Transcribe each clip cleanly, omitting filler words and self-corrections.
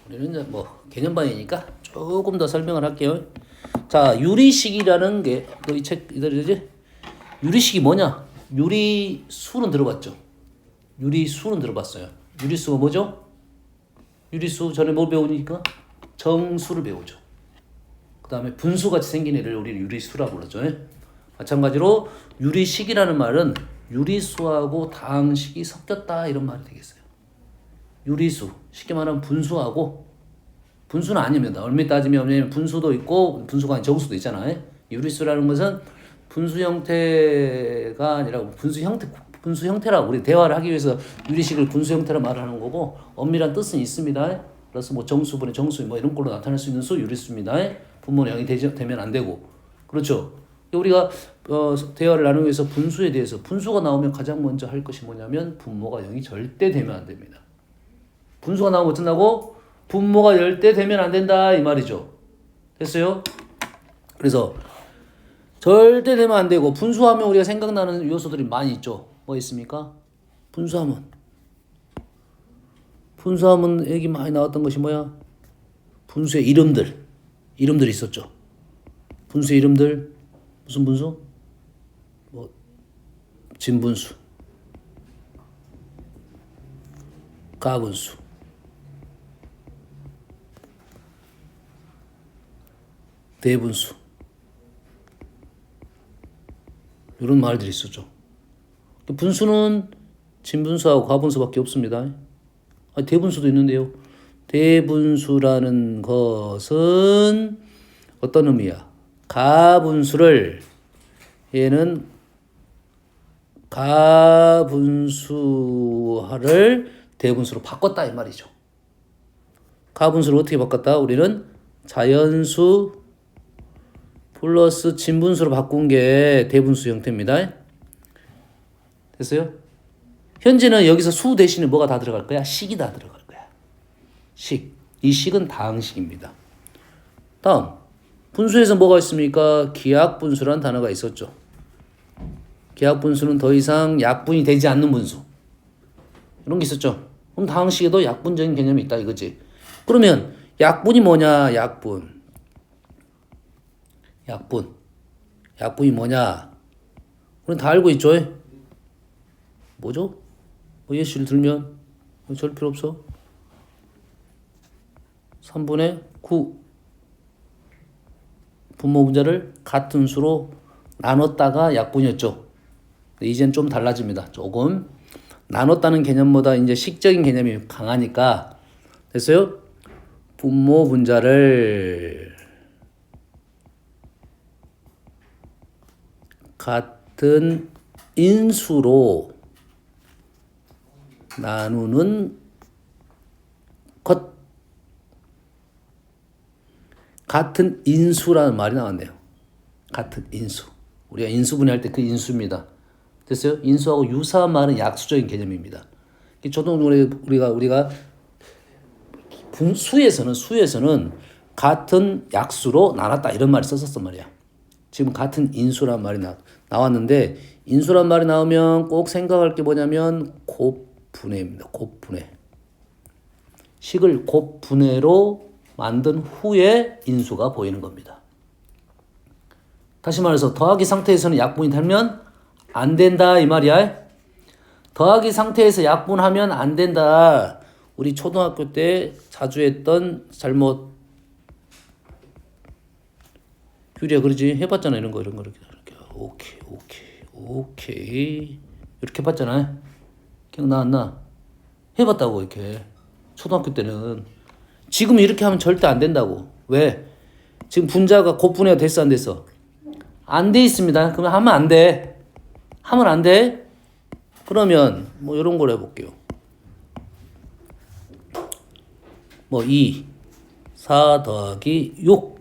우리는 이제 뭐 개념반이니까 조금 더 설명을 할게요. 자, 유리식이라는 게 너 이 책 이들이지? 유리식이 뭐냐? 유리수는 들어봤죠? 유리수는 들어봤어요. 유리수가 뭐죠? 유리수 전에 뭘 배우니까 정수를 배우죠. 그 다음에 분수같이 생긴 애를 우리는 유리수라고 그러죠. 마찬가지로 유리식이라는 말은 유리수하고 다항식이 섞였다 이런 말이 되겠어요. 유리수, 쉽게 말하면 분수하고 분수는 아닙니다. 얼핏 따지면 분수도 있고 분수가 아닌 정수도 있잖아요. 유리수라는 것은 분수 형태가 아니라 분수 형태라고 우리 대화를 하기 위해서 유리식을 분수 형태로 말하는 거고 엄밀한 뜻은 있습니다. 그래서 뭐 정수분의 정수 뭐 이런 걸로 나타낼 수 있는 수 유리수입니다. 분모는 0이 되면 안 되고 그렇죠. 우리가 대화를 나누기 위해서 분수에 대해서 분수가 나오면 가장 먼저 할 것이 뭐냐면 분모가 0이 절대 되면 안 됩니다. 분수가 나오면 어쩐다고? 분모가 10대 되면 안 된다 이 말이죠. 됐어요? 그래서 절대 되면 안 되고 분수하면 우리가 생각나는 요소들이 많이 있죠. 뭐 있습니까? 분수하면 얘기 많이 나왔던 것이 뭐야? 분수의 이름들이 있었죠. 분수의 이름들 무슨 분수? 뭐 진분수, 가분수, 대분수 이런 말들이 있었죠. 분수는 진분수하고 가분수밖에 없습니다. 대분수도 있는데요. 대분수라는 것은 어떤 의미야? 가분수를 얘는 가분수를 대분수로 바꿨다 이 말이죠. 가분수를 어떻게 바꿨다? 우리는 자연수 플러스 진분수로 바꾼 게 대분수 형태입니다. 됐어요? 현재는 여기서 수 대신에 뭐가 다 들어갈 거야? 식이 다 들어갈 거야. 식. 이 식은 다항식입니다. 다음. 분수에서 뭐가 있습니까? 기하분수라는 단어가 있었죠. 기하분수는 더 이상 약분이 되지 않는 분수. 이런 게 있었죠. 그럼 다항식에도 약분적인 개념이 있다 이거지. 그러면 약분이 뭐냐? 약분이 뭐냐? 우리는 다 알고 있죠? 뭐죠? 뭐 예시를 들면 절 필요 없어. 3분의 9 분모 분자를 같은 수로 나눴다가 약분이었죠. 이제는 좀 달라집니다. 조금 나눴다는 개념보다 이제 식적인 개념이 강하니까 됐어요? 분모 분자를 같은 인수로 나누는 것. 같은 인수라는 말이 나왔네요. 같은 인수. 우리가 인수분해할 때 그 인수입니다. 됐어요? 인수하고 유사한 말은 약수적인 개념입니다. 우리가 수에서는 같은 약수로 나눴다 이런 말을 썼었단 말이야. 지금 같은 인수란 말이 나왔는데 인수란 말이 나오면 꼭 생각할 게 뭐냐면 곱분해입니다. 곱분해. 식을 곱분해로 만든 후에 인수가 보이는 겁니다. 다시 말해서 더하기 상태에서는 약분이 되면 안 된다 이 말이야. 더하기 상태에서 약분하면 안 된다. 우리 초등학교 때 자주 했던 잘못 규리야 그러지? 해봤잖아 이런 거 이렇게 오케이 이렇게 해봤잖아. 기억나 안 나? 해봤다고 이렇게 초등학교 때는. 지금 이렇게 하면 절대 안 된다고. 왜? 지금 분자가 곱분해가 됐어 안 됐어? 안 돼 있습니다. 그러면 하면 안 돼. 하면 안 돼? 그러면 뭐 이런 걸 해볼게요. 뭐 2, 4 더하기 6.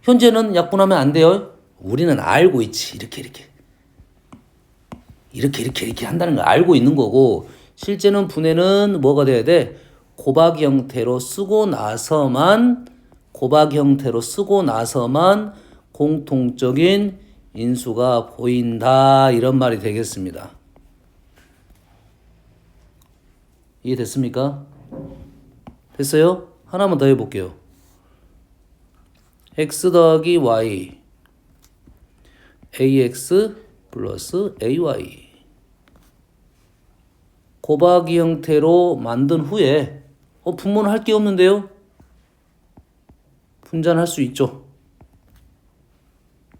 현재는 약분하면 안 돼요. 우리는 알고 있지. 이렇게 한다는 걸 알고 있는 거고 실제는 분해는 뭐가 돼야 돼? 곱하기 형태로 쓰고 나서만 공통적인 인수가 보인다 이런 말이 되겠습니다. 이해됐습니까? 됐어요? 하나만 더 해볼게요. x 더하기 y ax 플러스 ay 곱하기 형태로 만든 후에 분모는 할 게 없는데요? 분자는 할 수 있죠.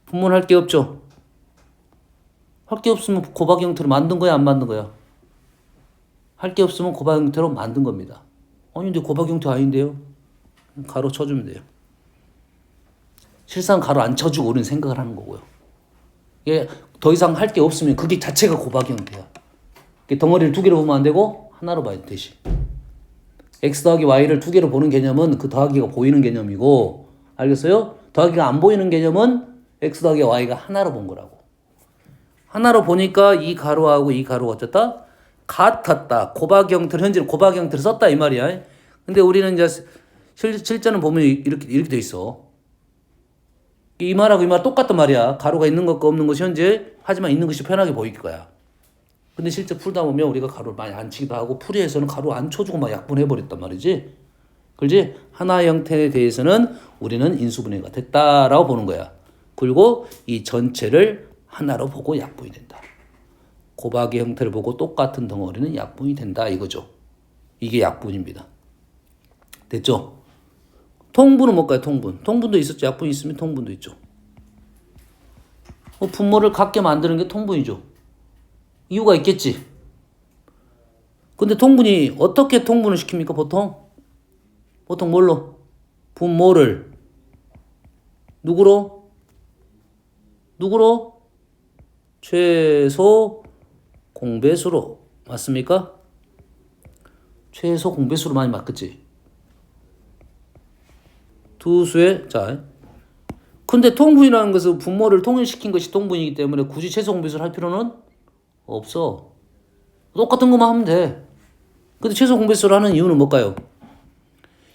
분모는 할 게 없죠. 할 게 없으면 곱하기 형태로 만든 거야, 안 만든 거야? 할 게 없으면 곱하기 형태로 만든 겁니다. 아니 근데 곱하기 형태 아닌데요? 가로 쳐주면 돼요. 실상 가로 안 쳐주고 우리는 생각을 하는 거고요. 이게 더 이상 할 게 없으면 그게 자체가 곱하기 형태야. 덩어리를 두 개로 보면 안 되고 하나로 봐야 돼, 대신. x 더하기 y를 두 개로 보는 개념은 그 더하기가 보이는 개념이고, 알겠어요? 더하기가 안 보이는 개념은 x 더하기 y가 하나로 본 거라고. 하나로 보니까 이 가로하고 이 가로가 어쨌다? 같았다. 곱하기 형태를, 현재는 곱하기 형태를 썼다 이 말이야. 근데 우리는 이제 실전은 보면 이렇게 돼 있어. 이 말하고 이 말 똑같단 말이야. 가로가 있는 것과 없는 것이 현재, 하지만 있는 것이 편하게 보일 거야. 근데 실제 풀다 보면 우리가 가로를 많이 안 치기도 하고, 풀이에서는 가로 안 쳐주고 막 약분해버렸단 말이지. 그렇지? 하나의 형태에 대해서는 우리는 인수분해가 됐다라고 보는 거야. 그리고 이 전체를 하나로 보고 약분이 된다. 곱하기 형태를 보고 똑같은 덩어리는 약분이 된다 이거죠. 이게 약분입니다. 됐죠? 통분은 뭘까요? 통분도 있었죠. 약분이 있으면 통분도 있죠. 분모를 같게 만드는 게 통분이죠. 이유가 있겠지. 근데 통분이 어떻게 통분을 시킵니까? 보통 뭘로? 분모를 누구로? 최소 공배수로. 맞습니까? 최소 공배수로 많이 맞겠지. 두 수의, 자. 근데 통분이라는 것은 분모를 통일시킨 것이 통분이기 때문에 굳이 최소 공배수를 할 필요는 없어. 똑같은 것만 하면 돼. 근데 최소 공배수를 하는 이유는 뭘까요?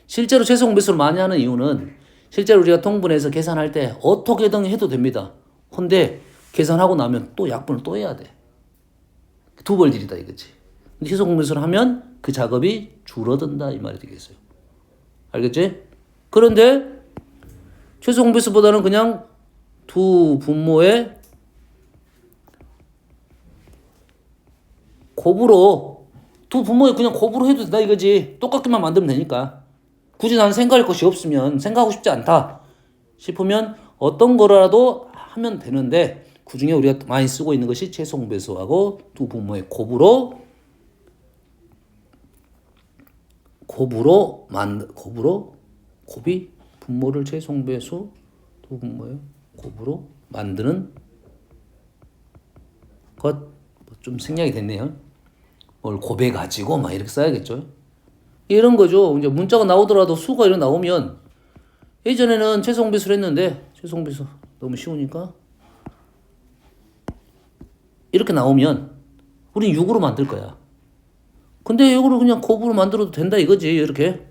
실제로 최소 공배수를 많이 하는 이유는 실제로 우리가 통분해서 계산할 때 어떻게든 해도 됩니다. 근데 계산하고 나면 또 약분을 또 해야 돼. 두 벌들이다 이거지. 근데 최소 공배수를 하면 그 작업이 줄어든다 이 말이 되겠어요. 알겠지? 그런데 최소 공배수보다는 그냥 두 분모의 곱으로, 두 분모에 그냥 곱으로 해도 된다 이거지. 똑같게만 만들면 되니까. 굳이 나는 생각할 것이 없으면, 생각하고 싶지 않다 싶으면 어떤 거라도 하면 되는데, 그 중에 우리가 많이 쓰고 있는 것이 최소 공배수하고 두 분모의 곱으로 곱이 분모를 최소 공배수 두 분모의 곱으로 만드는 것. 좀 생략이 됐네요. 뭘 곱해 가지고 막 이렇게 써야겠죠. 이런 거죠. 이제 문자가 나오더라도 수가 이렇게 나오면, 예전에는 최소 공배수를 했는데 최소 공배수 너무 쉬우니까 이렇게 나오면 우린 6으로 만들 거야. 근데 이거를 그냥 곱으로 만들어도 된다 이거지. 이렇게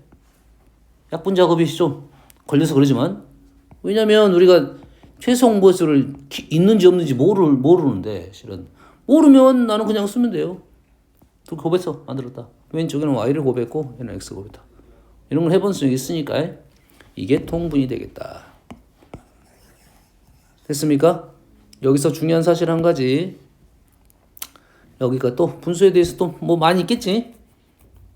약분 작업이 좀 걸려서 그러지만, 왜냐면 우리가 최소 공배수를 있는지 없는지 모르는데, 실은 모르면 나는 그냥 쓰면 돼요. 또 곱해서 만들었다. 왼쪽에는 y를 곱했고 얘는 x 곱했다. 이런 걸 해본 적이 있으니까 이게 통분이 되겠다. 됐습니까? 여기서 중요한 사실 한 가지. 여기가 또 분수에 대해서 또 뭐 많이 있겠지?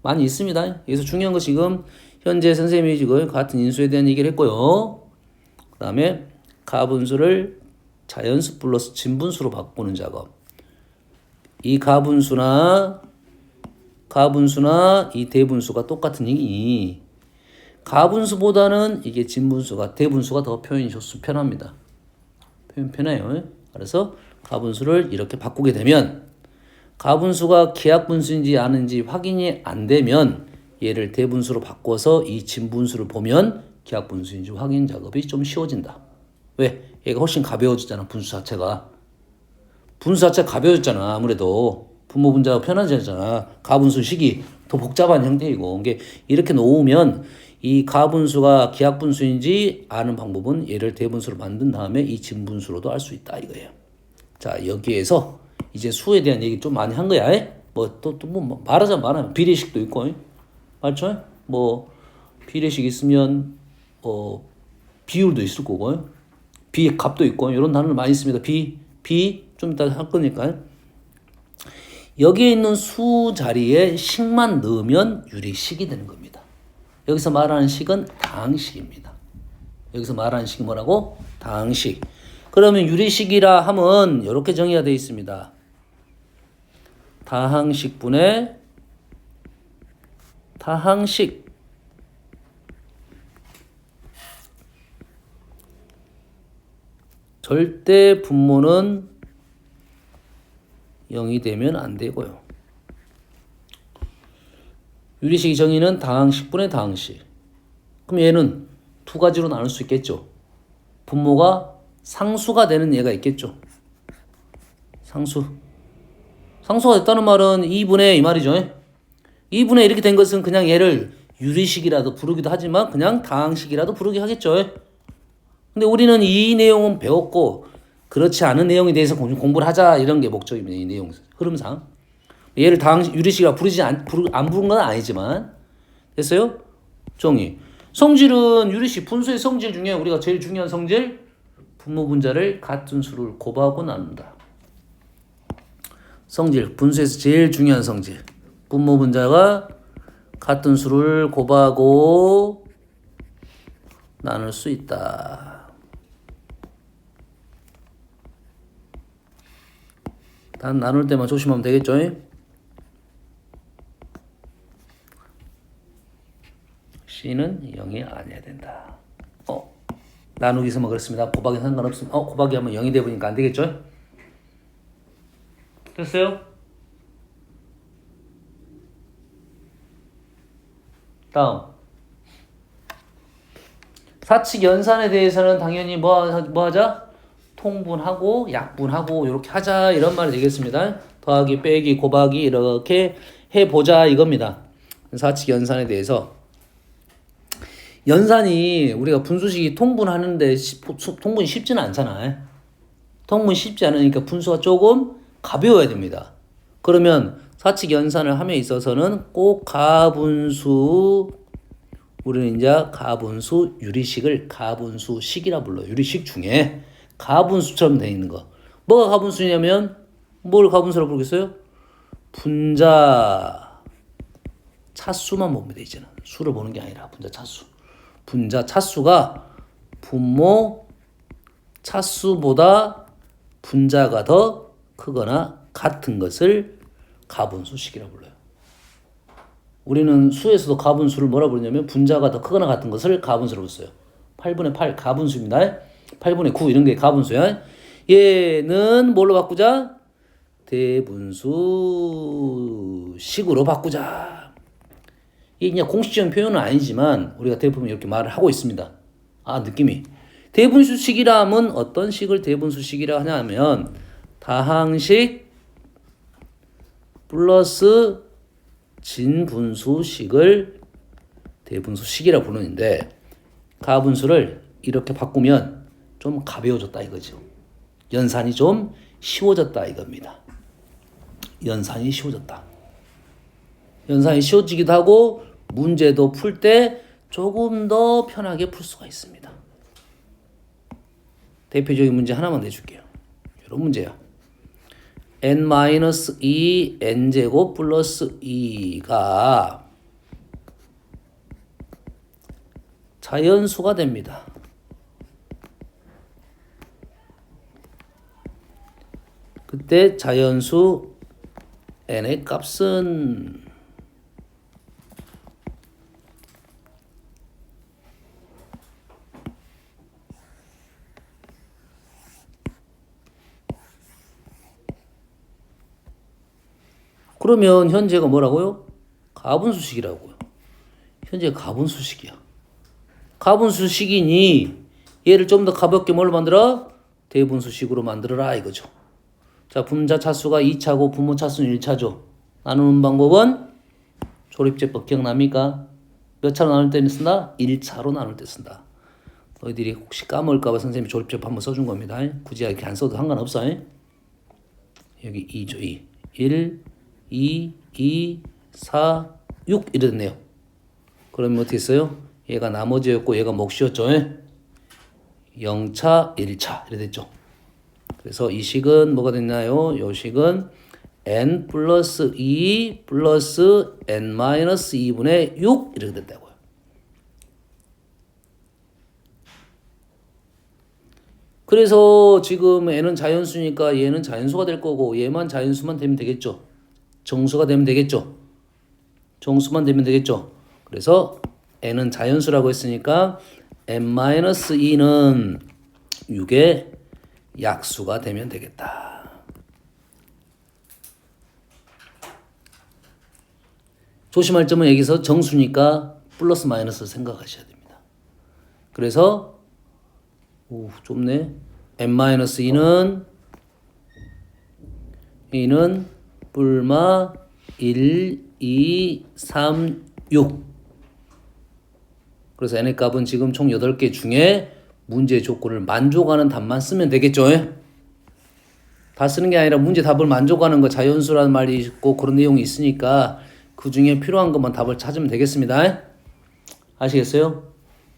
많이 있습니다. 여기서 중요한 거 지금 현재 선생님이 지금 같은 인수에 대한 얘기를 했고요. 그 다음에 가분수를 자연수 플러스 진분수로 바꾸는 작업. 이 가분수나 이 대분수가 똑같은 얘기니 가분수보다는 이게 진분수가, 대분수가 더 표현이 편합니다. 표현 편해요. 그래서 가분수를 이렇게 바꾸게 되면 가분수가 기하분수인지 아닌지 확인이 안 되면 얘를 대분수로 바꿔서 이 진분수를 보면 기하분수인지 확인 작업이 좀 쉬워진다. 왜? 얘가 훨씬 가벼워지잖아. 분수 자체가 가벼워졌잖아. 아무래도 분모 분자가 편해졌잖아. 가분수 식이 더 복잡한 형태이고, 이게 이렇게 놓으면 이 가분수가 기하분수인지 아는 방법은 얘를 대분수로 만든 다음에 이 진분수로도 알 수 있다 이거예요. 자, 여기에서 이제 수에 대한 얘기 좀 많이 한 거야. 뭐 말하자면 비례식도 있고, 맞죠? 뭐 비례식 있으면 비율도 있을 거고 비 값도 있고 이런 단어를 많이 씁니다. 비 좀 이따 할 거니까요. 여기에 있는 수 자리에 식만 넣으면 유리식이 되는 겁니다. 여기서 말하는 식은 다항식입니다. 여기서 말하는 식이 뭐라고? 다항식. 그러면 유리식이라 하면 이렇게 정의가 되어 있습니다. 다항식분의 다항식. 절대 분모는 0이 되면 안 되고요. 유리식 정의는 다항식분의 다항식. 그럼 얘는 두 가지로 나눌 수 있겠죠. 분모가 상수가 되는 얘가 있겠죠. 상수가 됐다는 말은 2분의 이 말이죠. 2분의 이렇게 된 것은 그냥 얘를 유리식이라도 부르기도 하지만 그냥 다항식이라도 부르기 하겠죠. 근데 우리는 이 내용은 배웠고 그렇지 않은 내용에 대해서 공부를 하자 이런 게 목적입니다. 이 내용 흐름상. 얘를 다항식 유리식이라 안 부른 건 아니지만 됐어요? 정의. 성질은 유리식 분수의 성질 중에 우리가 제일 중요한 성질 분모 분자를 같은 수를 곱하고 나눈다. 성질 분수에서 제일 중요한 성질 분모 분자가 같은 수를 곱하고 나눌 수 있다. 단 나눌 때만 조심하면 되겠죠? C는 0이 아니어야 된다. 나누기서만 그렇습니다. 곱하기 상관없습니다. 곱하기 하면 0이 되버리니까 안 되겠죠? 됐어요? 다음. 사칙 연산에 대해서는 당연히 뭐 하자? 통분하고 약분하고 이렇게 하자 이런 말이 되겠습니다. 더하기 빼기 곱하기 이렇게 해보자 이겁니다. 사칙 연산에 대해서 연산이 우리가 분수식이 통분하는데 통분이 쉽지는 않잖아요. 통분이 쉽지 않으니까 분수가 조금 가벼워야 됩니다. 그러면 사칙 연산을 함에 있어서는 꼭 우리는 이제 가분수 유리식을 가분수식이라 불러요. 유리식 중에 가분수처럼 되어 있는 거. 뭐가 가분수냐면 뭘 가분수라고 부르겠어요? 분자 차수만 보면 돼 있잖아. 수를 보는 게 아니라 분자 차수. 분자 차수가 분모 차수보다 분자가 더 크거나 같은 것을 가분수식이라고 불러요. 우리는 수에서도 가분수를 뭐라 부르냐면 분자가 더 크거나 같은 것을 가분수라고 써요. 8분의 8 가분수입니다. 8분의 9 이런 게 가분수야. 얘는 뭘로 바꾸자? 대분수식으로 바꾸자. 이게 그냥 공식적인 표현은 아니지만 우리가 대부분 이렇게 말을 하고 있습니다. 느낌이. 대분수식이라면 어떤 식을 대분수식이라 하냐면 다항식 플러스 진분수식을 대분수식이라 부르는데 가분수를 이렇게 바꾸면 좀 가벼워졌다 이거죠. 연산이 좀 쉬워졌다 이겁니다. 연산이 쉬워졌다. 연산이 쉬워지기도 하고 문제도 풀 때 조금 더 편하게 풀 수가 있습니다. 대표적인 문제 하나만 내줄게요. 이런 문제야. n-2 n제곱 플러스 2가 자연수가 됩니다. 그때 자연수 n의 값은 그러면 현재가 뭐라고요? 가분수식이라고요. 현재 가분수식이야. 가분수식이니 얘를 좀 더 가볍게 뭘로 만들어? 대분수식으로 만들어라 이거죠. 자, 분자 차수가 2차고 분모 차수는 1차죠. 나누는 방법은 조립제법 기억납니까? 몇 차로 나눌 때 쓴다? 1차로 나눌 때 쓴다. 너희들이 혹시 까먹을까봐 선생님이 조립제법 한번 써준 겁니다. 굳이 이렇게 안 써도 상관없어. 여기 2죠. 2. 1, 2, 4, 6 이랬네요. 그러면 어떻게 써요? 얘가 나머지였고 얘가 몫이었죠. 0차, 1차 이렇게 됐죠. 그래서 이 식은 뭐가 됐나요? 이 식은 n 플러스 2 플러스 n 마이너스 2분의 6 이렇게 됐다고요. 그래서 지금 n은 자연수니까 얘는 자연수가 될 거고 얘만 자연수만 되면 되겠죠. 정수가 되면 되겠죠. 정수만 되면 되겠죠. 그래서 n은 자연수라고 했으니까 n-2는 6의 약수가 되면 되겠다. 조심할 점은 여기서 정수니까 플러스 마이너스 생각하셔야 됩니다. 그래서 좁네. n-2는 뿔마 1, 2, 3, 6. 그래서 n의 값은 지금 총 8개 중에 문제 조건을 만족하는 답만 쓰면 되겠죠. 다 쓰는 게 아니라 문제 답을 만족하는 거 자연수라는 말이 있고 그런 내용이 있으니까 그 중에 필요한 것만 답을 찾으면 되겠습니다. 아시겠어요?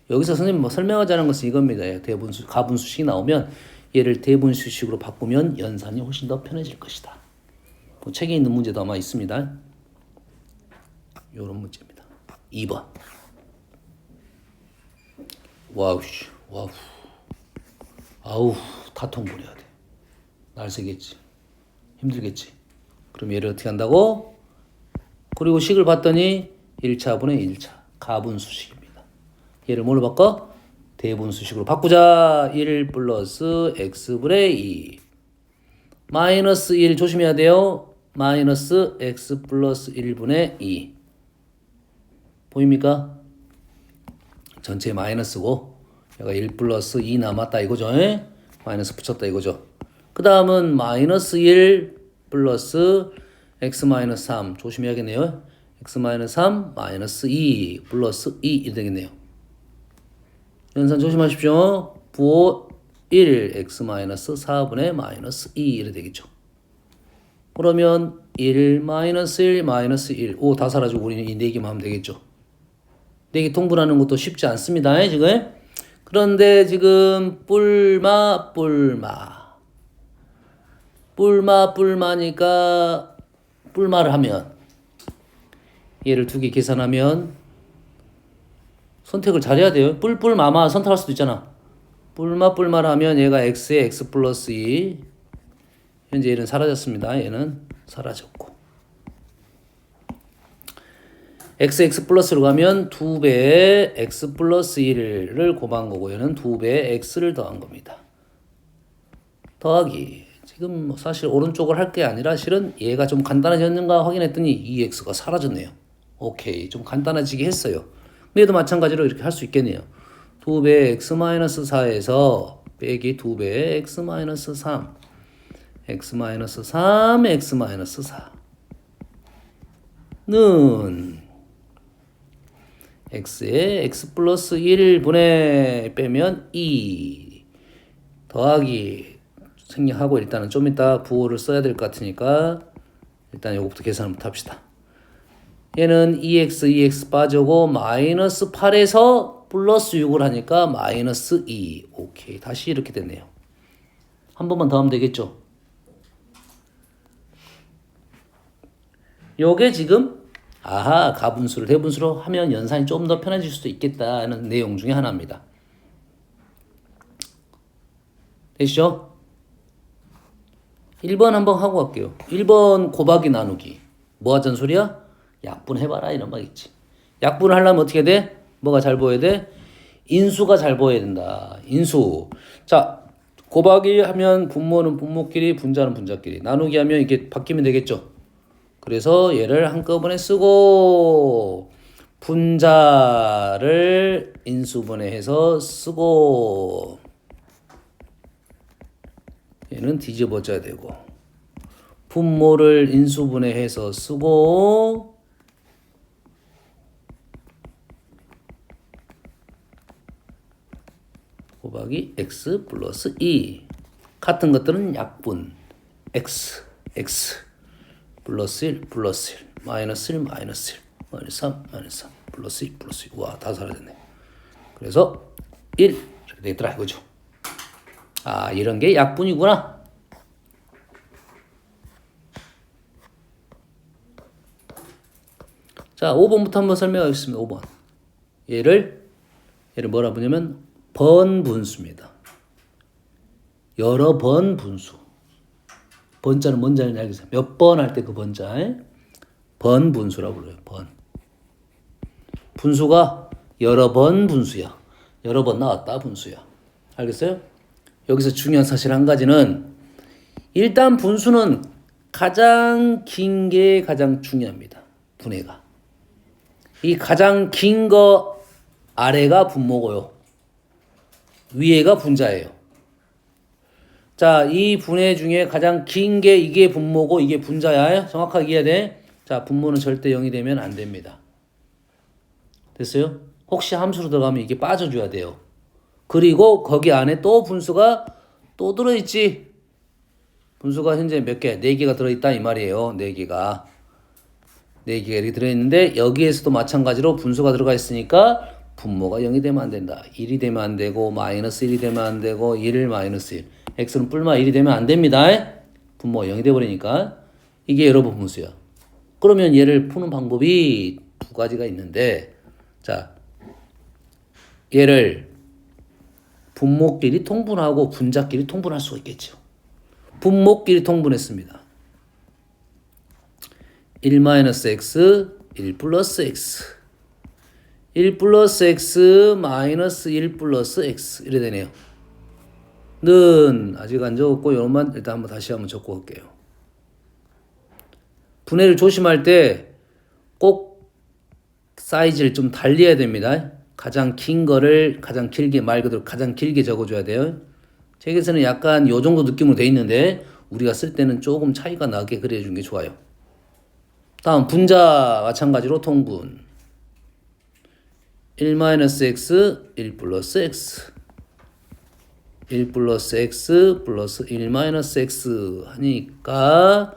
여기서 선생님 뭐 설명하자는 것은 이겁니다. 대분수, 가분수식이 나오면 얘를 대분수식으로 바꾸면 연산이 훨씬 더 편해질 것이다. 뭐 책에 있는 문제도 아마 있습니다. 요런 문제입니다. 2번. 와우. 아우, 다 통분해야 돼. 날 새겠지. 힘들겠지. 그럼 얘를 어떻게 한다고? 그리고 식을 봤더니 1차분의 1차. 가분수식입니다. 얘를 뭘로 바꿔? 대분수식으로 바꾸자. 1 플러스 x분의 2. 마이너스 1 조심해야 돼요. 마이너스 x 플러스 1분의 2. 보입니까? 전체 마이너스고 얘가 1 플러스 2 남았다 이거죠. 마이너스 붙였다 이거죠. 그 다음은 마이너스 1 플러스 x 마이너스 3 조심해야겠네요. x 마이너스 3 마이너스 2 플러스 2 이렇게 되겠네요. 연산 조심하십시오. 부호 1 x 마이너스 4분의 마이너스 2 이렇게 되겠죠. 그러면 1 마이너스 1 마이너스 1 오 다 사라지고 우리는 이 4개만 하면 되겠죠. 4개 통분하는 것도 쉽지 않습니다. 지금. 그런데 지금 뿔마니까 뿔마를 하면 얘를 2개 계산하면 선택을 잘해야 돼요. 뿔마마 선택할 수도 있잖아. 뿔마를 하면 얘가 x에 x 플러스 2 현재 얘는 사라졌습니다. 얘는 사라졌고 x 플러스로 가면 2배의 x 플러스 1을 곱한 거고 얘는 2배의 x를 더한 겁니다. 더하기 지금 뭐 사실 오른쪽을 할 게 아니라 실은 얘가 좀 간단해졌는가 확인했더니 이 x가 사라졌네요. 오케이 좀 간단해지게 했어요. 얘도 마찬가지로 이렇게 할 수 있겠네요. 2배의 x-4에서 빼기 2배의 x-3 x-3 x-4는 x에 x 플러스 1분의 빼면 2 더하기 생략하고 일단은 좀 이따 부호를 써야 될 것 같으니까 일단 요거부터 계산부터 합시다. 얘는 2x 빠지고 마이너스 8에서 플러스 6을 하니까 마이너스 2 오케이 다시 이렇게 됐네요. 한 번만 더 하면 되겠죠. 요게 지금 가분수를 대분수로 하면 연산이 좀 더 편해질 수도 있겠다는 내용 중에 하나입니다. 되시죠? 1번 한번 하고 갈게요. 1번 곱하기 나누기. 뭐 하자는 소리야? 약분해봐라 이런 말 있지. 약분을 하려면 어떻게 돼? 뭐가 잘 보여야 돼? 인수가 잘 보여야 된다. 인수. 자, 곱하기 하면 분모는 분모끼리, 분자는 분자끼리. 나누기 하면 이게 바뀌면 되겠죠. 그래서 얘를 한꺼번에 쓰고 분자를 인수분해해서 쓰고 얘는 뒤집어져야 되고 분모를 인수분해해서 쓰고 곱하기 x 플러스 2 같은 것들은 약분 x 플러스 1 플러스 1 마이너스 1 마이너스 1 마이너스 3 마이너스 3 플러스 2 플러스 2 와 다 사라졌네. 그래서 1 이렇게 되겠더라 이거죠. 아, 이런 게 약분이구나. 자, 5번부터 한번 설명하겠습니다. 5번. 얘를 뭐라 부르냐면 번분수입니다. 여러 번 분수. 번자는 뭔지 알겠어요? 몇 번 할 때 그 번자. 번분수라고 불러요. 번. 분수가 여러 번 분수야. 여러 번 나왔다 분수야. 알겠어요? 여기서 중요한 사실 한 가지는 일단 분수는 가장 긴 게 가장 중요합니다. 분해가. 이 가장 긴 거 아래가 분모고요. 위에가 분자예요. 자, 이 분해 중에 가장 긴 게 이게 분모고 이게 분자야. 정확하게 이해해야 돼. 자, 분모는 절대 0이 되면 안 됩니다. 됐어요? 혹시 함수로 들어가면 이게 빠져줘야 돼요. 그리고 거기 안에 또 분수가 또 들어있지. 분수가 현재 몇 개? 4개가 들어있다 이 말이에요. 4개가. 4개가 이렇게 들어있는데 여기에서도 마찬가지로 분수가 들어가 있으니까 분모가 0이 되면 안 된다. 1이 되면 안 되고 마이너스 1이 되면 안 되고 1 마이너스 1. x는 뿔마 1이 되면 안 됩니다. 분모가 0이 돼버리니까 이게 여러 번 분수야. 그러면 얘를 푸는 방법이 두 가지가 있는데 자, 얘를 분모끼리 통분하고 분자끼리 통분할 수가 있겠죠. 분모끼리 통분했습니다. 1-x, 1 플러스 x. 1 플러스 x 마이너스 1 플러스 x. 이래 되네요. 는 아직 안 적었고 요것만 일단 한번 다시 한번 적고 갈게요. 분해를 조심할 때 꼭 사이즈를 좀 달리해야 됩니다. 가장 긴 거를 가장 길게 말 그대로 가장 길게 적어줘야 돼요. 책에서는 약간 요 정도 느낌으로 돼 있는데 우리가 쓸 때는 조금 차이가 나게 그려주는 게 좋아요. 다음 분자 마찬가지로 통분 1-x 1 플러스 x 1 플러스 x 플러스 1-x 하니까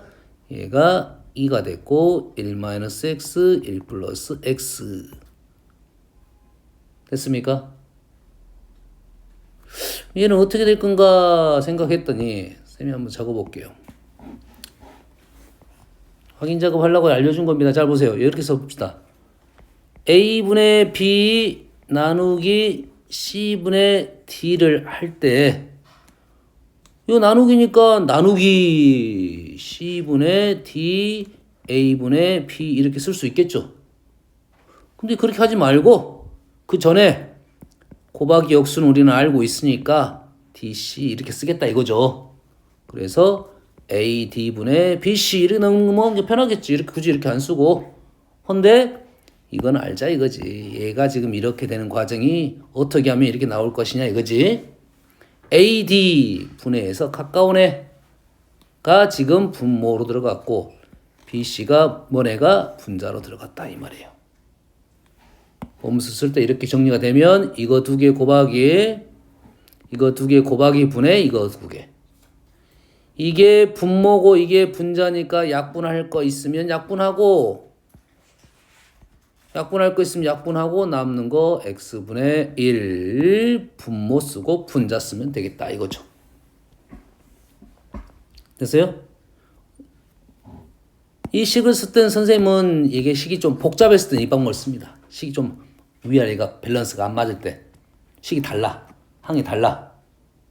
얘가 2가 됐고 1-x 1 플러스 x 됐습니까? 얘는 어떻게 될 건가 생각했더니 쌤이 한번 적어볼게요. 확인 작업하려고 알려준 겁니다. 잘 보세요. 이렇게 써봅시다. a분의 b 나누기 c분의 d를 할 때 이거 나누기니까 나누기 c분의 d a분의 b 이렇게 쓸 수 있겠죠. 근데 그렇게 하지 말고 그 전에 곱하기 역수는 우리는 알고 있으니까 dc 이렇게 쓰겠다 이거죠. 그래서 AD분의 BC 이렇게 넣으면 편하겠지. 이렇게 굳이 이렇게 안 쓰고. 근데 이건 알자 이거지. 얘가 지금 이렇게 되는 과정이 어떻게 하면 이렇게 나올 것이냐 이거지. AD 분해에서 가까운 애가 지금 분모로 들어갔고 BC가 뭔 애가 분자로 들어갔다 이 말이에요. 범수 쓸 때 이렇게 정리가 되면 이거 2개 곱하기 이거 2개 곱하기 분해 이거 2개. 이게 분모고 이게 분자니까 약분할 거 있으면 약분하고 약분할 거 있으면 약분하고 남는 거 x분의 1 분모 쓰고 분자 쓰면 되겠다 이거죠. 됐어요? 이 식을 쓸 때는 선생님은 이게 식이 좀 복잡했을 때는 이 방법을 씁니다. 식이 좀 위아래가 밸런스가 안 맞을 때 식이 달라. 항이 달라.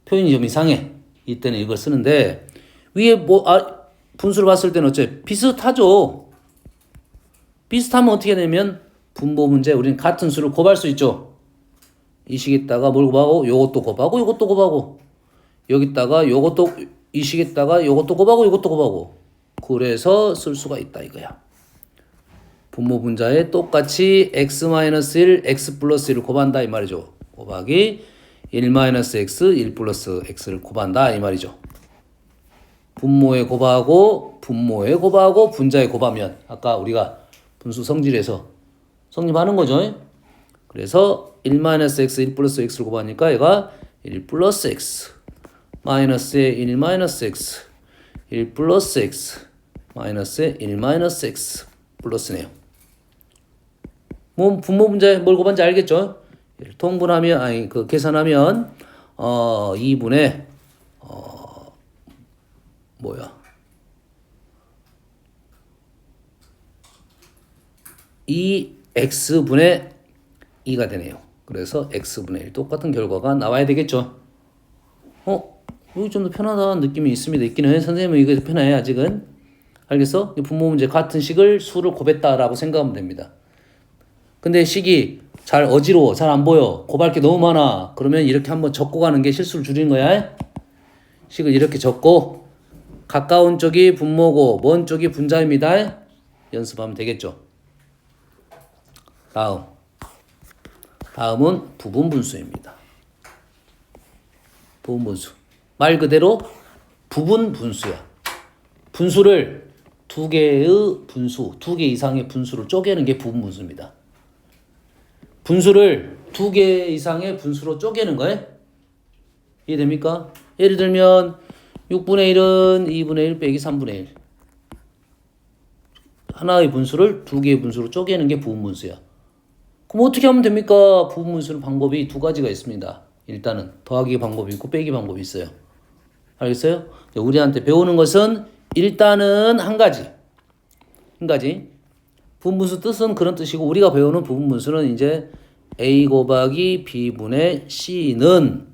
표현이 좀 이상해. 이때는 이걸 쓰는데 위에 분수를 봤을 때는 어째 비슷하죠. 비슷하면 어떻게 되냐면 분모 문제 우리는 같은 수를 곱할 수 있죠. 이 식에다가 뭘 곱하고 요것도 곱하고 요것도 곱하고 여기다가 요것도 이 식에다가 요것도 곱하고 요것도 곱하고 그래서 쓸 수가 있다 이거야. 분모 분자에 똑같이 x-1 x 플러스 1을 곱한다 이 말이죠. 곱하기 1-x 1 플러스 x를 곱한다 이 말이죠. 분모에 곱하고 분자에 곱하면 아까 우리가 분수 성질에서 성립하는 거죠. 그래서 1-x 1 플러스 x를 곱하니까 얘가 1 플러스 x 마이너스에 1-x 1 플러스 x 마이너스에 1-x 플러스네요. 뭐 분모 분자에 뭘 곱한지 알겠죠? 통분하면 아니 그 계산하면 2분의 뭐야 2x분의 2가 되네요. 그래서 x분의 1 똑같은 결과가 나와야 되겠죠. 여기 좀 더 편하다는 느낌이 있기는 해. 선생님은 이게 편해 아직은. 알겠어? 분모 문제 같은 식을 수를 곱했다라고 생각하면 됩니다. 근데 식이 잘 어지러워, 잘 안 보여, 곱할 게 너무 많아. 그러면 이렇게 한번 적고 가는 게 실수를 줄이는 거야. 식을 이렇게 적고 가까운 쪽이 분모고 먼 쪽이 분자입니다. 연습하면 되겠죠. 다음은 부분분수입니다. 부분분수. 말 그대로 부분분수야. 분수를 두 개의 분수, 두 개 이상의 분수로 쪼개는 게 부분분수입니다. 분수를 두 개 이상의 분수로 쪼개는 거예요. 이해됩니까? 예를 들면 6분의 1은 2분의 1 빼기 3분의 1. 하나의 분수를 두 개의 분수로 쪼개는 게 부분분수야. 그럼 어떻게 하면 됩니까? 부분분수는 방법이 두 가지가 있습니다. 일단은 더하기 방법이 있고 빼기 방법이 있어요. 알겠어요? 우리한테 배우는 것은 일단은 한 가지. 부분분수 뜻은 그런 뜻이고 우리가 배우는 부분분수는 이제 a 곱하기 b분의 c는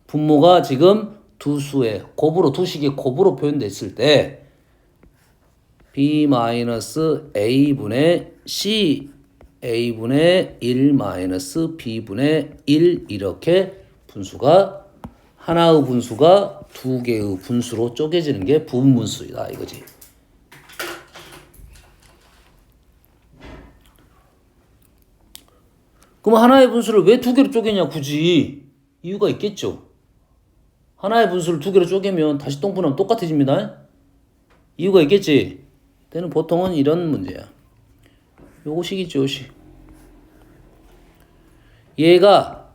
분모가 지금 두 수의 곱으로 두 식이 곱으로 표현됐을 때 b 마이너스 a분의 c a분의 1 마이너스 b분의 1 이렇게 분수가 하나의 분수가 두 개의 분수로 쪼개지는 게 부분분수이다 이거지. 그럼 하나의 분수를 왜 두 개로 쪼개냐 굳이 이유가 있겠죠. 하나의 분수를 두 개로 쪼개면 다시 똥분하면 똑같아집니다. 이유가 있겠지. 때는 보통은 이런 문제야. 요거식이죠, 요식. 얘가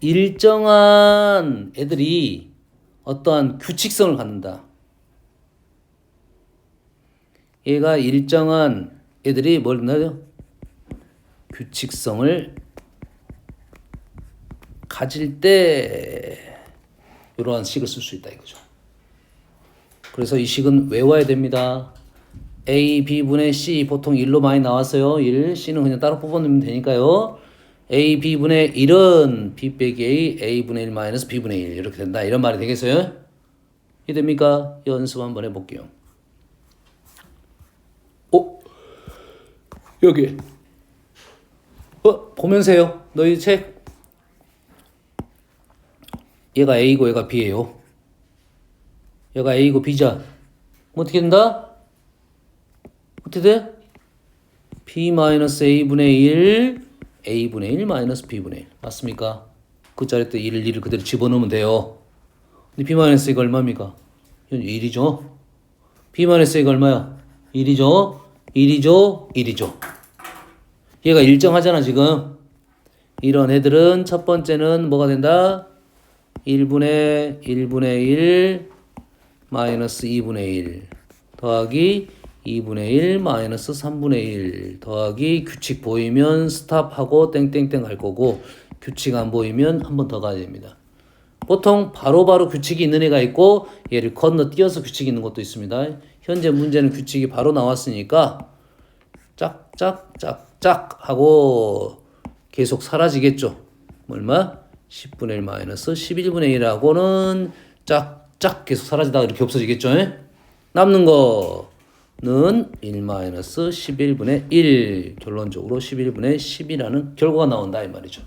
일정한 애들이 어떠한 규칙성을 갖는다. 얘가 일정한 애들이 뭘 갖나요? 규칙성을 가질 때 이러한 식을 쓸 수 있다 이거죠. 그래서 이 식은 외워야 됩니다. A, B분의 C 보통 1로 많이 나왔어요. 1, C는 그냥 따로 뽑아내면 되니까요. A, B분의 1은 B 빼기 A, A분의 1 마이너스 B분의 1 이렇게 된다. 이런 말이 되겠어요? 이해됩니까? 연습 한번 해볼게요. 여기 보면서 해요. 너희 책 얘가 A고 얘가 B예요. 얘가 A고 B자. 어떻게 된다? 어떻게 돼? B 마이너스 A분의 1 A분의 1 마이너스 B분의 1 맞습니까? 그 자리 때 1을 그대로 집어넣으면 돼요. 근데 B 마이너스 A가 얼마입니까? 1이죠. B 마이너스 A가 얼마야? 1이죠. 1이죠. 얘가 일정하잖아 지금. 이런 애들은 첫 번째는 뭐가 된다? 1분의 1 마이너스 2분의 1 더하기 2분의 1 마이너스 3분의 1 더하기 규칙 보이면 스탑하고 땡땡땡 할 거고 규칙 안 보이면 한 번 더 가야 됩니다. 보통 바로바로 규칙이 있는 애가 있고 얘를 건너뛰어서 규칙이 있는 것도 있습니다. 현재 문제는 규칙이 바로 나왔으니까 짝짝짝짝 하고 계속 사라지겠죠. 얼마? 10분의 1 마이너스 11분의 1하고는 짝짝 계속 사라지다가 이렇게 없어지겠죠. 남는 거는 1 마이너스 11분의 1 결론적으로 11분의 10이라는 결과가 나온다 이 말이죠.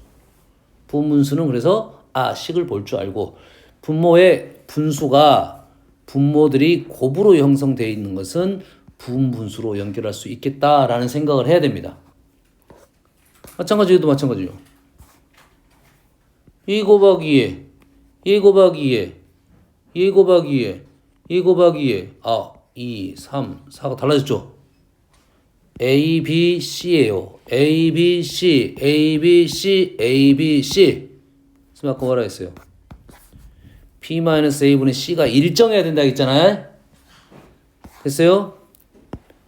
분문수는 그래서 식을 볼 줄 알고 분모의 분수가 분모들이 곱으로 형성되어 있는 것은 부분분수로 연결할 수 있겠다라는 생각을 해야 됩니다. 마찬가지로 2 곱하기 2 곱하기 2 곱하기 2 3, 4가 달라졌죠? A, B, C예요. A, B, C, A, B, C, A, B, C. 선생님 아까 뭐라 했어요? P-A분의 C가 일정해야 된다 했잖아요? 됐어요?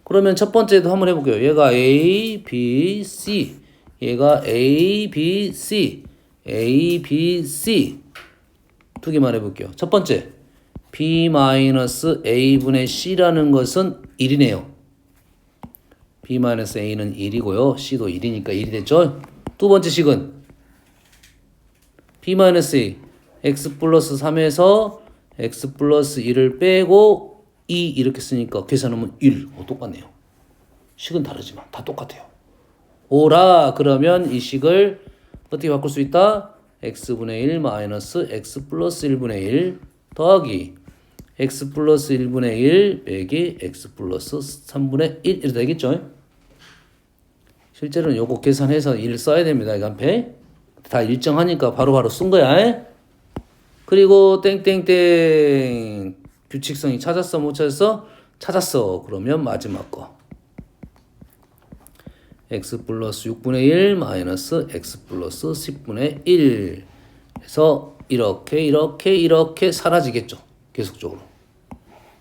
그러면 첫 번째도 한번 해볼게요. 얘가 A, B, C. 얘가 A, B, C, A, B, C 두 개만 해볼게요. 첫 번째, B-A분의 C라는 것은 1이네요. B-A는 1이고요. C도 1이니까 1이 됐죠? 두 번째 식은 B-A, X 플러스 3에서 X 플러스 1을 빼고 2 이렇게 쓰니까 계산하면 1. 똑같네요. 식은 다르지만 다 똑같아요. 오라 그러면 이 식을 어떻게 바꿀 수 있다? X분의 1 마이너스 X 플러스 1분의 1 더하기 X 플러스 1분의 1 빼기 X 플러스 3분의 1 이렇게 되겠죠? 실제로는 요거 계산해서 1 써야 됩니다. 이거 앞에 다 일정하니까 바로바로 쓴 거야. 그리고 땡땡땡 규칙성이 찾았어 못 찾았어? 찾았어. 그러면 마지막 거 X 플러스 6분의 1 마이너스 X 플러스 10분의 1 해서 이렇게 사라지겠죠. 계속적으로.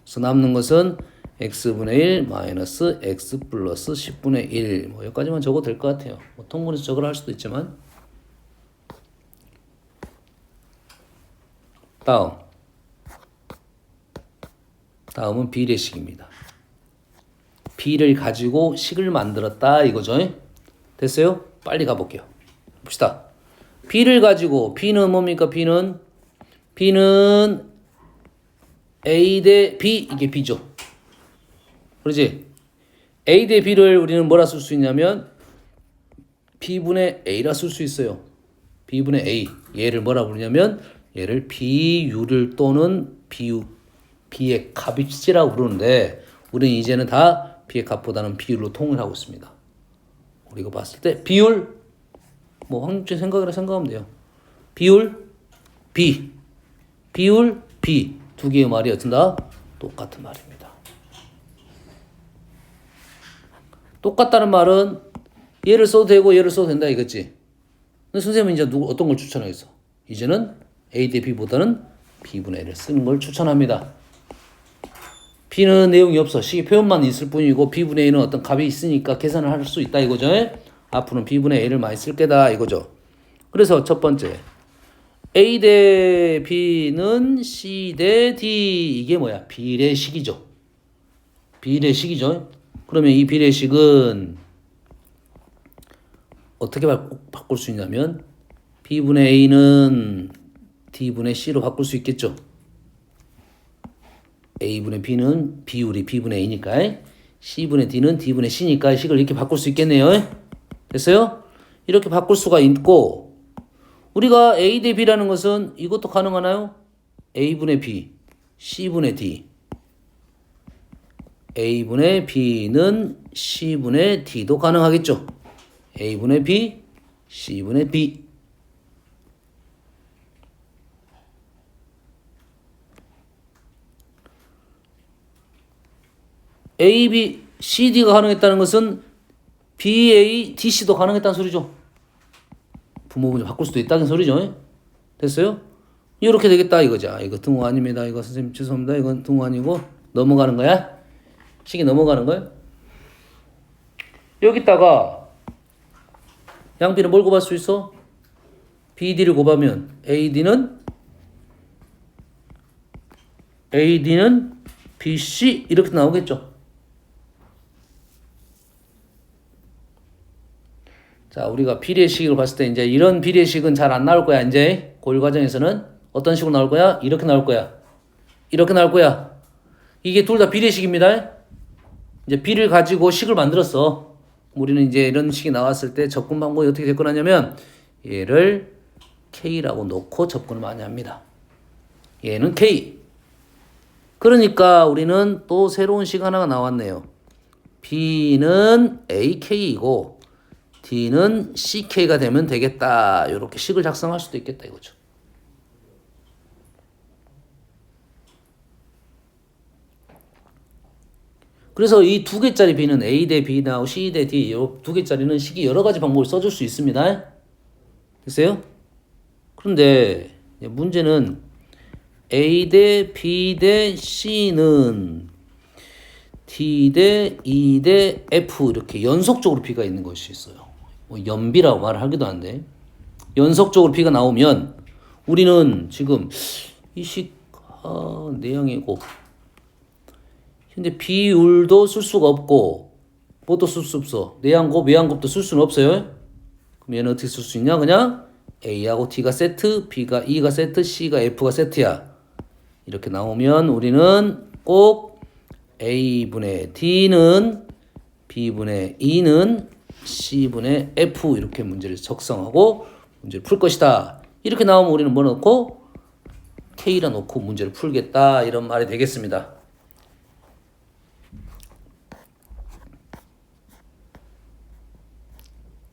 그래서 남는 것은 X분의 1 마이너스 X 플러스 10분의 1 뭐 여기까지만 적어도 될 것 같아요. 뭐 통분해서 적으라 할 수도 있지만 다음은 비례식입니다. B를 가지고 식을 만들었다 이거죠. 됐어요? 빨리 가볼게요. 봅시다. B를 가지고 B는 뭡니까? B는 A 대 B 이게 B죠. 그렇지? A 대 B를 우리는 뭐라 쓸 수 있냐면 B분의 A라 쓸 수 있어요. B분의 A 얘를 뭐라 부르냐면 얘를 비율을 또는 B의 값입시라고 부르는데 우리는 이제는 다 B의 값보다는 비율로 통일하고 있습니다. 우리가 봤을 때 비율 뭐 확률적 생각이라 생각하면 돼요. 비율 B 비율 B 두 개의 말이 어쩐다? 똑같은 말입니다. 똑같다는 말은 얘를 써도 되고 얘를 써도 된다 이거지. 근데 선생님은 이제 어떤 걸 추천하겠어? 이제는 A 대 B보다는 B분의 A를 쓰는 걸 추천합니다. B는 내용이 없어. 식의 표현만 있을 뿐이고 B분의 A는 어떤 값이 있으니까 계산을 할 수 있다 이거죠. 앞으로는 B분의 A를 많이 쓸 게다 이거죠. 그래서 첫 번째 A 대 B는 C 대 D 이게 뭐야? 비례식이죠. 비례식이죠. 그러면 이 비례식은 어떻게 바꿀 수 있냐면 B분의 A는 D분의 C로 바꿀 수 있겠죠. A분의 B는 비율이 B분의 A니까 C분의 D는 D분의 C니까 식을 이렇게 바꿀 수 있겠네요. 됐어요? 이렇게 바꿀 수가 있고 우리가 A 대 B라는 것은 이것도 가능하나요? A분의 B, C분의 D A분의 B는 C분의 D도 가능하겠죠. A분의 B, C분의 B A, B, C, D가 가능했다는 것은 B, A, D, C도 가능했다는 소리죠. 부모분이 바꿀 수도 있다는 소리죠. 됐어요? 이렇게 되겠다 이거죠. 이거 등호 아닙니다. 이거 선생님 죄송합니다. 이건 등호 아니고 넘어가는 거야. 식이 넘어가는 거야. 여기다가 양비를 뭘 곱할 수 있어? BD를 곱하면 AD는 BC 이렇게 나오겠죠. 자, 우리가 비례식을 봤을 때 이제 이런 비례식은 잘 안 나올 거야. 이제 고1 과정에서는 어떤 식으로 나올 거야? 이렇게 나올 거야. 이렇게 나올 거야. 이게 둘 다 비례식입니다. 이제 B를 가지고 식을 만들었어. 우리는 이제 이런 식이 나왔을 때 접근 방법이 어떻게 접근하냐면 얘를 K라고 놓고 접근을 많이 합니다. 얘는 K. 그러니까 우리는 또 새로운 식 하나가 나왔네요. B는 AK이고 D는 CK가 되면 되겠다. 이렇게 식을 작성할 수도 있겠다 이거죠. 그래서 이 두 개짜리 B는 A 대 B 나오고 C 대 D 이 두 개짜리는 식이 여러 가지 방법을 써줄 수 있습니다. 됐어요? 그런데 문제는 A 대 B 대 C는 D 대 E 대 F 이렇게 연속적으로 B가 있는 것이 있어요. 뭐 연비라고 말을 하기도 한데 연속적으로 B가 나오면 우리는 지금 이식 내용이고 근데 비율도 쓸 수가 없고 뭐도 쓸 수 없어. 내양곱, 외양곱도 쓸 수는 없어요. 그럼 얘는 어떻게 쓸 수 있냐? 그냥 A하고 T가 세트, B가 E가 세트, C가 F가 세트야. 이렇게 나오면 우리는 꼭 A분의 D는 B분의 E는 C분의 F 이렇게 문제를 적성하고 문제를 풀 것이다. 이렇게 나오면 우리는 뭐 넣고? K라 놓고 문제를 풀겠다. 이런 말이 되겠습니다.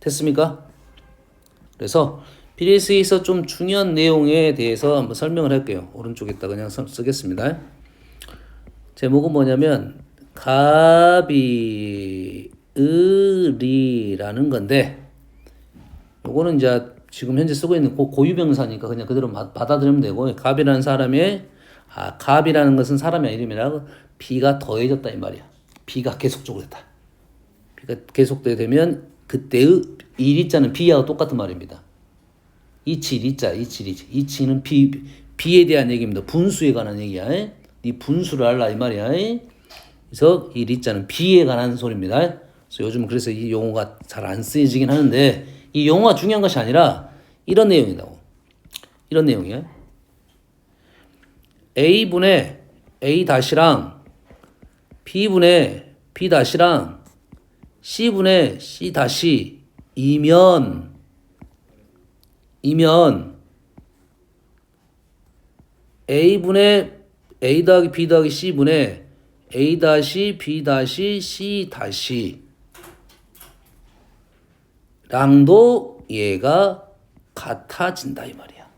됐습니까? 그래서 비례수에서 좀 중요한 내용에 대해서 한번 설명을 할게요. 오른쪽에다 그냥 쓰겠습니다. 제목은 뭐냐면 갑이 을이라는 건데 요거는 이제 지금 현재 쓰고 있는 고유명사니까 그냥 그대로 받아들이면 되고 갑이라는 사람의 갑이라는 것은 사람의 이름이라고 B가 더해졌다 이 말이야. B가 계속적으로 됐다. B가 계속되게 되면 그때의 일이자는 B하고 똑같은 말입니다. 이치리자, 이치는 B에 대한 얘기입니다. 분수에 관한 얘기야. 이 분수를 알라 이 말이야. 그래서 이 리자는 B에 관한 소리입니다. 그래서 요즘 그래서 이 용어가 잘 안 쓰여지긴 하는데 이 용어가 중요한 것이 아니라 이런 내용이라고. 이런 내용이야. A분의 A 다시랑 B분의 B 다시랑 C분의 C 다시 이면 A분의 A 더하기 B 더하기 C분의 A 다시 B 다시 C 다시 랑도 얘가 같아진다 이 말이야.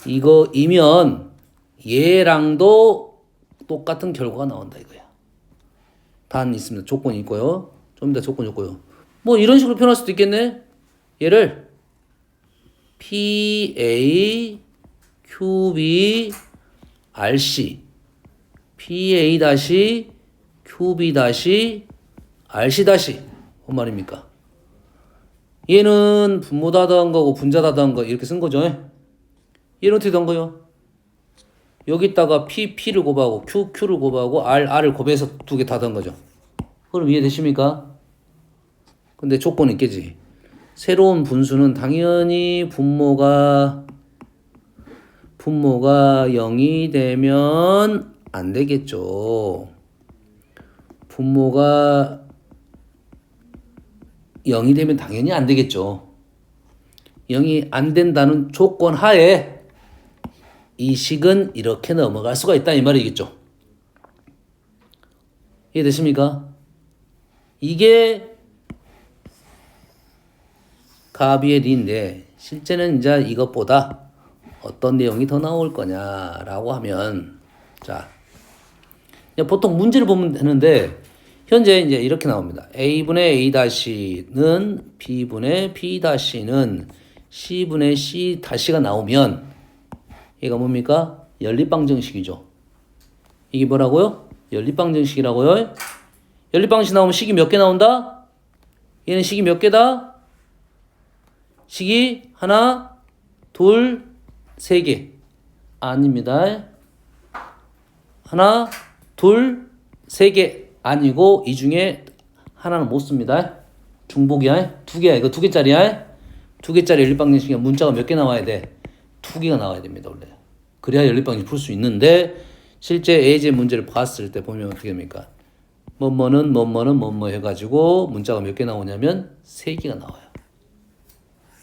이거이면 얘랑도 똑같은 결과가 나온다 이거야. 단 있습니다. 조건이 있고요. 좀 이따 조건이 있고요. 뭐 이런 식으로 표현할 수도 있겠네. 얘를 PA QB RC PA 다시 QB 다시 RC 다시 뭔 말입니까? 얘는 분모다 더한 거고 분자다 더한 거 이렇게 쓴 거죠. 얘는 어떻게 된 거요? 여기다가 P를 곱하고 Q를 곱하고 R을 곱해서 두 개 다 더한 거죠. 그럼 이해되십니까? 근데 조건이 있겠지. 새로운 분수는 당연히 분모가 0이 되면 안 되겠죠. 분모가 0이 되면 당연히 안 되겠죠. 0이 안 된다는 조건 하에 이 식은 이렇게 넘어갈 수가 있다 이 말이겠죠. 이해되십니까? 이게 가비의 리인데 실제는 이제 이것보다 어떤 내용이 더 나올 거냐라고 하면 자 보통 문제를 보면 되는데 현재 이제 이렇게 나옵니다. A분의 A 다시는 B분의 B 다시는 C분의 C 다시가 나오면 얘가 뭡니까? 연립방정식이죠. 이게 뭐라고요? 연립방정식이라고요. 연립방정식 나오면 식이 몇 개 나온다? 얘는 식이 몇 개다? 식이 하나, 둘, 세 개. 아닙니다. 하나, 둘, 세 개. 아니고 이 중에 하나는 못 씁니다. 중복이야. 두 개야. 이거 두 개짜리야. 두 개짜리 연립방정식이야. 문자가 몇 개 나와야 돼? 두 개가 나와야 됩니다. 원래. 그래야 연립방정식 풀 수 있는데 실제 예제 문제를 봤을 때 보면 어떻게 됩니까? 뭐뭐는 뭐뭐 해가지고 문자가 몇 개 나오냐면 세 개가 나와요.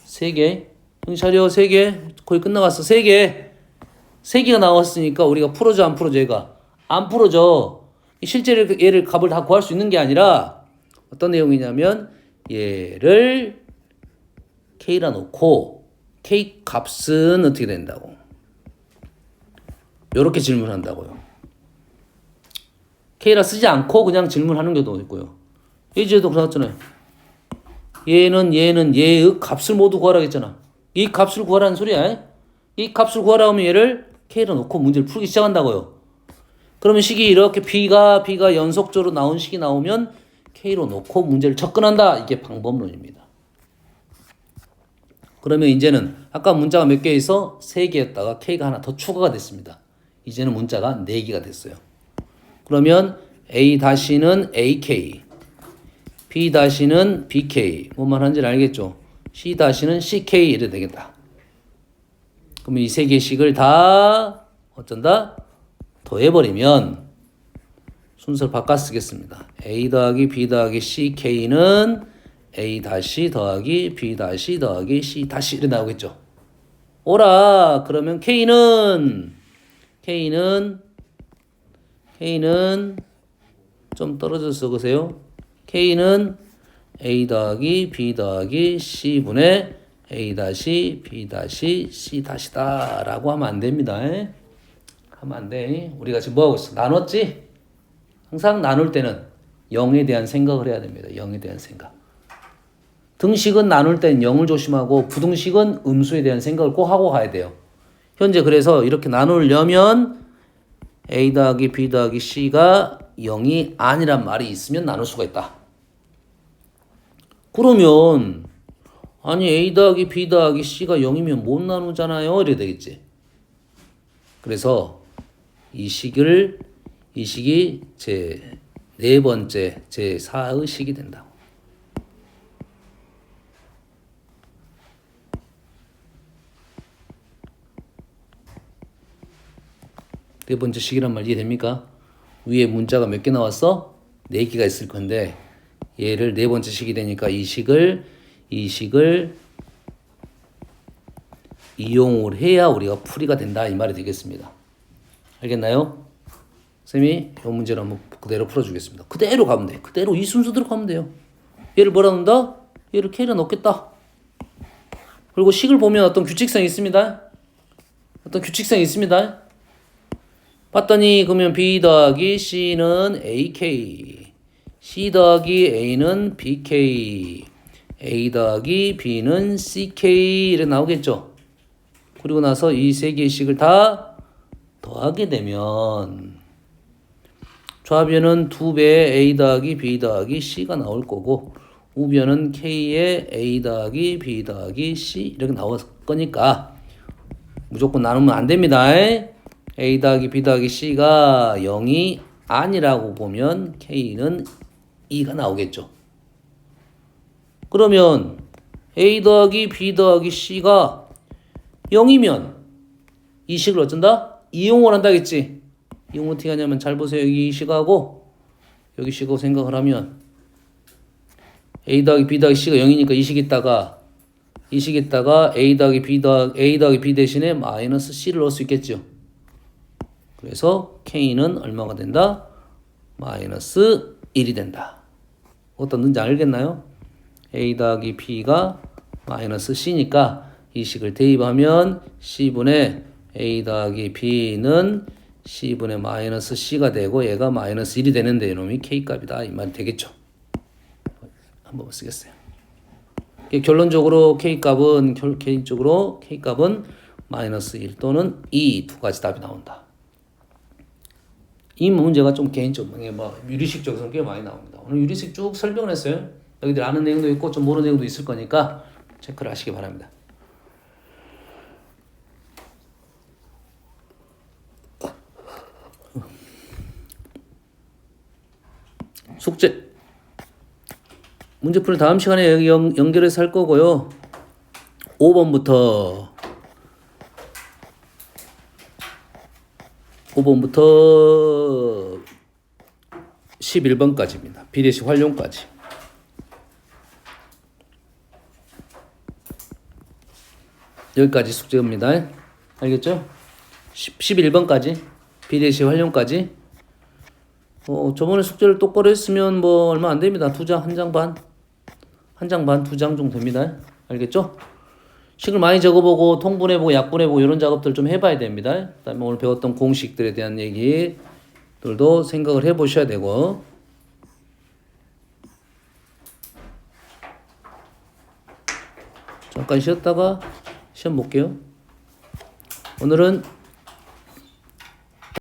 세 개. 정신 차려. 세 개. 거의 끝나갔어. 세 개. 세 개가 나왔으니까 우리가 풀어줘 안 풀어줘 얘가? 안 풀어줘. 실제 얘를 값을 다 구할 수 있는 게 아니라 어떤 내용이냐면 얘를 K라 놓고 K 값은 어떻게 된다고? 요렇게 질문한다고요. K라 쓰지 않고 그냥 질문하는 경우도 있고요. 예제도 그렇잖아요. 얘는 얘의 값을 모두 구하라 했잖아. 이 값을 구하라는 소리야. 이 값을 구하라 하면 얘를 K라 놓고 문제를 풀기 시작한다고요. 그러면 식이 이렇게 B가 연속적으로 나온 식이 나오면 K로 놓고 문제를 접근한다. 이게 방법론입니다. 그러면 이제는 아까 문자가 몇 개에서 3개였다가 K가 하나 더 추가가 됐습니다. 이제는 문자가 4개가 됐어요. 그러면 A-는 AK, B-는 BK, 뭔 말하는지 알겠죠? C-는 CK 이래 되겠다. 그러면 이 3개씩을 다 어쩐다? 더해버리면 순서를 바꿔 쓰겠습니다. A 더하기 B 더하기 CK는 A 다시 더하기 B 다시 더하기 C 다시 이렇게 나오겠죠. 오라 그러면 K는 좀 떨어져서 적으세요. K는 A 더하기 B 더하기 C분의 A 다시 B 다시 C 다시다 라고 하면 안 됩니다. 하면 안 돼. 우리가 지금 뭐 하고 있어? 나눴지? 항상 나눌 때는 0에 대한 생각을 해야 됩니다. 0에 대한 생각. 등식은 나눌 땐 0을 조심하고 부등식은 음수에 대한 생각을 꼭 하고 가야 돼요. 현재 그래서 이렇게 나누려면 A 더하기 B 더하기 C가 0이 아니란 말이 있으면 나눌 수가 있다. 그러면 아니 A 더하기 B 더하기 C가 0이면 못 나누잖아요. 이래 되겠지. 그래서 이 식이 제 4번째 제 4의 식이 된다고. 네 번째 식이란 말 이해됩니까? 위에 문자가 몇 개 나왔어? 4개가 있을 건데 얘를 네 번째 식이 되니까 이 식을 이용을 해야 우리가 풀이가 된다 이 말이 되겠습니다. 알겠나요? 쌤이 이 문제를 한번 그대로 풀어주겠습니다. 그대로 가면 돼. 그대로 이 순서대로 가면 돼요. 얘를 뭐라 넣는다? 얘를 K로 넣겠다. 그리고 식을 보면 어떤 규칙성이 있습니다. 봤더니 그러면 B 더하기 C는 AK, C 더하기 A는 BK, A 더하기 B는 CK 이렇게 나오겠죠. 그리고 나서 이 3개의 식을 다 더하게 되면 좌변은 2배의 A 더하기 B 더하기 C가 나올 거고 우변은 K의 A 더하기 B 더하기 C 이렇게 나올 거니까 무조건 나누면 안 됩니다. A 더하기 B 더하기 C가 0이 아니라고 보면 K는 2가 나오겠죠. 그러면 A 더하기 B 더하기 C가 0이면 이 식을 어쩐다? 이용을 한다겠지. 이용 어떻게 하냐면 잘 보세요. 여기 이 식하고 여기 식하고 생각을 하면 A 더하기 B 더하기 C가 0이니까 이 식에다가 A 더하기 B 대신에 마이너스 C를 넣을 수 있겠죠. 그래서 K는 얼마가 된다? 마이너스 1이 된다. 어떤 뜻인지 알겠나요? A 더하기 B가 마이너스 C니까 이 식을 대입하면 C분의 A 더하기 B는 C분의 마이너스 C가 되고 얘가 마이너스 1이 되는데 이놈이 K값이다. 이 말이 되겠죠. 한번 쓰겠어요. 결론적으로 K값은 마이너스 1 또는 2 두 가지 답이 나온다. 이 문제가 좀 개인적으로 유리식 쪽에서는 꽤 많이 나옵니다. 오늘 유리식 쭉 설명을 했어요. 여기들 아는 내용도 있고 좀 모르는 내용도 있을 거니까 체크를 하시기 바랍니다. 숙제 문제풀이 다음 시간에 여기 연결해서 할 거고요. 5번부터 11번까지입니다. 비례식 활용까지. 여기까지 숙제입니다. 알겠죠? 11번까지 비례식 활용까지. 저번에 숙제를 똑바로 했으면 뭐 얼마 안 됩니다. 2장, 1장 반, 2장 정도 됩니다. 알겠죠? 식을 많이 적어보고 통분해보고 약분해보고 이런 작업들 좀 해봐야 됩니다. 그 다음에 오늘 배웠던 공식들에 대한 얘기들도 생각을 해보셔야 되고. 잠깐 쉬었다가 시험 볼게요. 오늘은